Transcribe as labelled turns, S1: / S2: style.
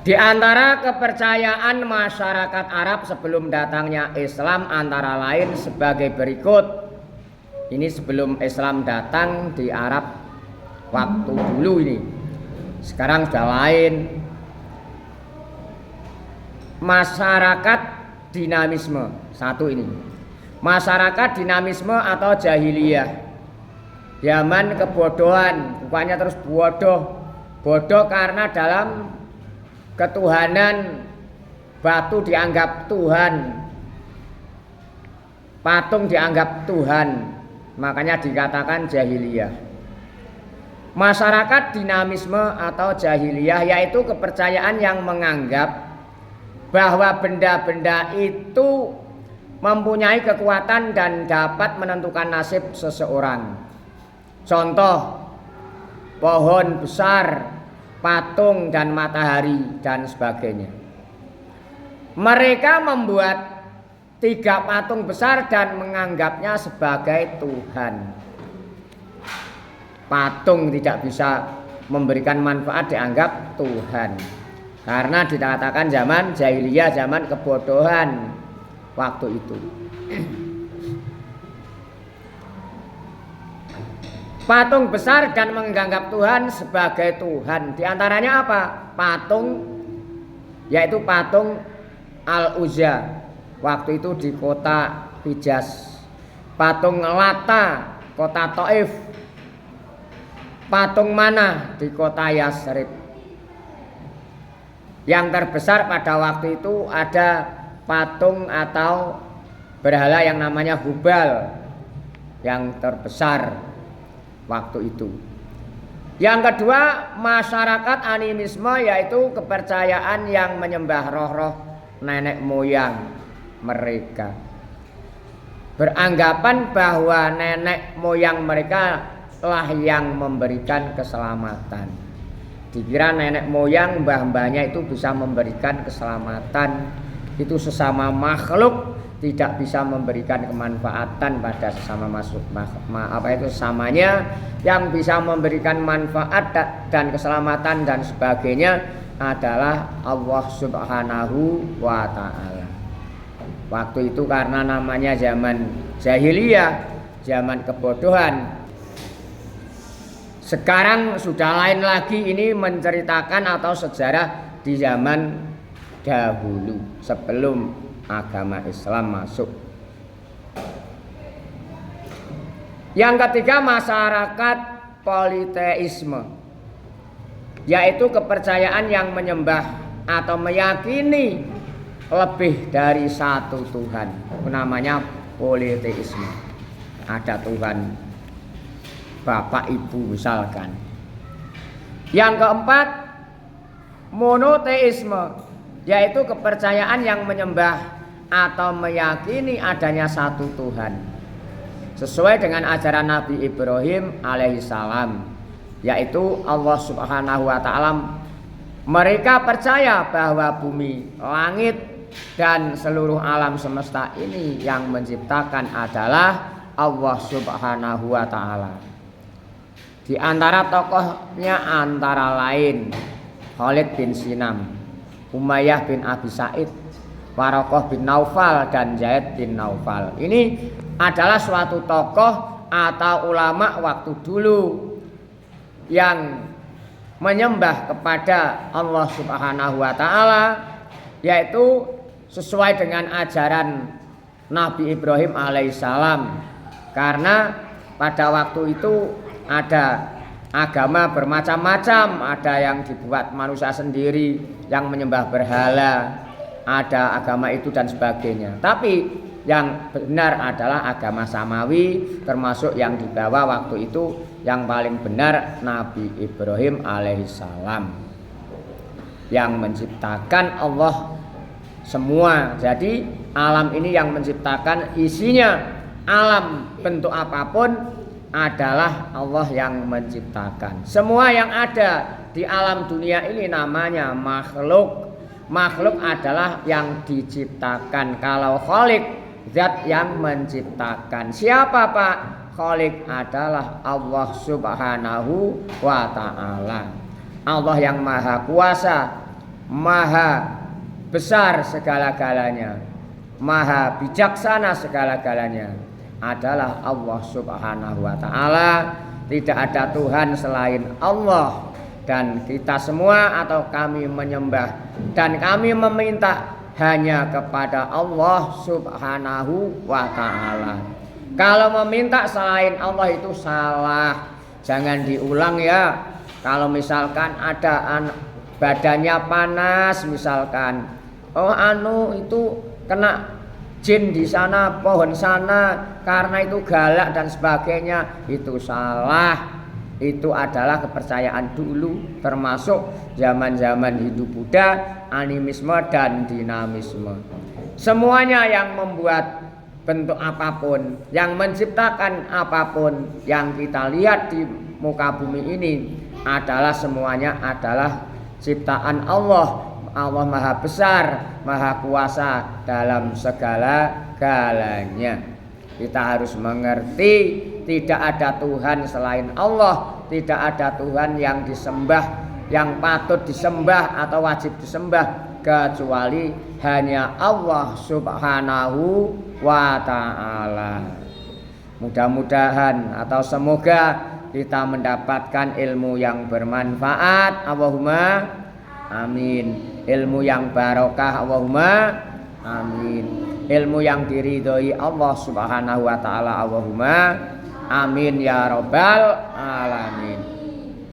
S1: Di antara kepercayaan masyarakat Arab sebelum datangnya Islam antara lain sebagai berikut. Ini sebelum Islam datang di Arab waktu dulu ini. Sekarang sudah lain. Masyarakat dinamisme. Satu ini. Masyarakat dinamisme atau jahiliyah. Zaman kebodohan, bukannya terus bodoh. Bodoh karena dalam ketuhanan batu dianggap Tuhan, patung dianggap Tuhan, makanya dikatakan jahiliyah. Masyarakat dinamisme atau jahiliyah yaitu kepercayaan yang menganggap bahwa benda-benda itu mempunyai kekuatan dan dapat menentukan nasib seseorang. Contoh, pohon besar, patung dan matahari dan sebagainya. Mereka membuat 3 patung besar dan menganggapnya sebagai Tuhan. Patung tidak bisa memberikan manfaat dianggap Tuhan. Karena dikatakan zaman jahiliyah, zaman kebodohan waktu itu. Patung besar dan menganggap Tuhan sebagai Tuhan. Di antaranya apa? Patung, yaitu patung Al-Uzza waktu itu di kota Hijaz. Patung Lata kota Taif. Patung Manah di kota Yasrib. Yang terbesar pada waktu itu ada patung atau berhala yang namanya Hubal, yang terbesar waktu itu. Yang kedua, masyarakat animisme yaitu kepercayaan yang menyembah roh-roh nenek moyang mereka. Beranggapan bahwa nenek moyang mereka lah yang memberikan keselamatan. Dikira nenek moyang mbah-mbahnya itu bisa memberikan keselamatan. Itu sesama makhluk tidak bisa memberikan kemanfaatan pada sesama sesamanya. Yang bisa memberikan manfaat dan keselamatan dan sebagainya adalah Allah Subhanahu wa ta'ala. Waktu itu karena namanya zaman jahiliyah, zaman kebodohan. Sekarang sudah lain lagi, ini menceritakan atau sejarah di zaman dahulu sebelum agama Islam masuk. Yang ketiga, masyarakat politeisme, yaitu kepercayaan yang menyembah atau meyakini lebih dari satu Tuhan. Namanya politeisme. Ada Tuhan Bapak Ibu misalkan. Yang keempat, monoteisme, yaitu kepercayaan yang menyembah atau meyakini adanya satu Tuhan sesuai dengan ajaran Nabi Ibrahim alaihissalam, yaitu Allah Subhanahu wa ta'ala. Mereka percaya bahwa bumi, langit dan seluruh alam semesta ini yang menciptakan adalah Allah Subhanahu wa ta'ala. Di antara tokohnya antara lain Khalid bin Sinam, Umayyah bin Abi Sa'id, Warokoh bin Naufal dan Zaid bin Naufal. Ini adalah suatu tokoh atau ulama waktu dulu yang menyembah kepada Allah Subhanahu wa ta'ala, yaitu sesuai dengan ajaran Nabi Ibrahim alaihissalam. Karena pada waktu itu ada agama bermacam-macam, ada yang dibuat manusia sendiri yang menyembah berhala, ada agama itu dan sebagainya. Tapi yang benar adalah agama samawi, termasuk yang dibawa waktu itu yang paling benar Nabi Ibrahim alaihissalam, yang menciptakan Allah semua. Jadi alam ini yang menciptakan, isinya alam bentuk apapun adalah Allah yang menciptakan. Semua yang ada di alam dunia ini namanya makhluk. Makhluk adalah yang diciptakan. Kalau Khalik, zat yang menciptakan. Siapa Pak? Khalik adalah Allah Subhanahu wa ta'ala. Allah yang maha kuasa, maha besar segala-galanya, maha bijaksana segala-galanya adalah Allah Subhanahu wa taala. Tidak ada Tuhan selain Allah, dan kita semua atau kami menyembah dan kami meminta hanya kepada Allah Subhanahu wa taala. Kalau meminta selain Allah itu salah. Jangan diulang ya. Kalau misalkan ada badannya panas misalkan, itu kena jin di sana, pohon sana, karena itu galak dan sebagainya, itu salah. Itu adalah kepercayaan dulu, termasuk zaman-zaman Hindu Buddha, animisme dan dinamisme. Semuanya yang membuat bentuk apapun, yang menciptakan apapun yang kita lihat di muka bumi ini adalah semuanya adalah ciptaan Allah. Allah maha besar, maha kuasa dalam segala-galanya. Kita harus mengerti tidak ada Tuhan selain Allah. Tidak ada Tuhan yang disembah, yang patut disembah atau wajib disembah, kecuali hanya Allah Subhanahu wa ta'ala. Mudah-mudahan atau semoga kita mendapatkan ilmu yang bermanfaat. Allahumma amin. Ilmu yang barokah, Allahumma amin. Ilmu yang diridhoi Allah Subhanahu wa taala, Allahumma amin ya rabbal alamin.